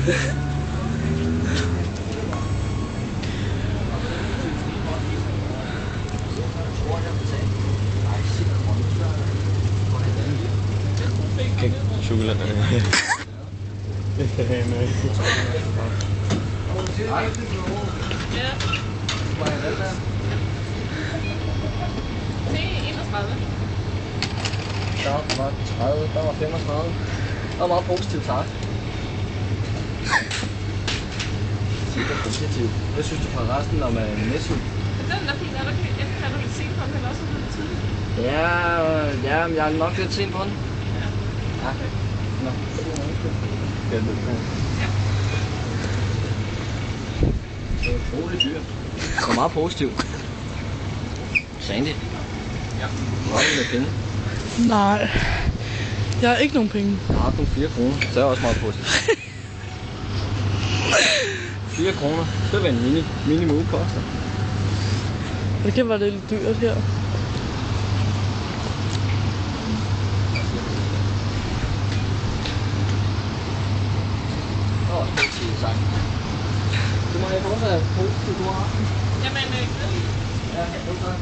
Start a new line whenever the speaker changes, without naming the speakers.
Chokolade.
Ja. Se, 31.
Der var 30, der var 35. Der var meget positivt sagt. Sikkert positivt. Hvad synes du fra resten om Netto?
Den er fint, er der ikke? Kan du se på den, eller også lidt tidligt?
Ja, men jeg er nok lidt sent på den. Ja. Nå.
Skal det på?
Ja.
Det er utroligt dyrt. Det var meget positivt. Sandy.
Ja.
Hvor er det med penge?
Nej. Jeg har ikke nogen penge.
Jeg har haft nogle 4 kroner. Det er også meget positivt. 4 kroner. Det er hvad en mini koster.
Det kan være lidt dyrt her.
Det var også positivt sagt. Du må have fortsat positivt, du har haft.
Jamen,
Ja, tak.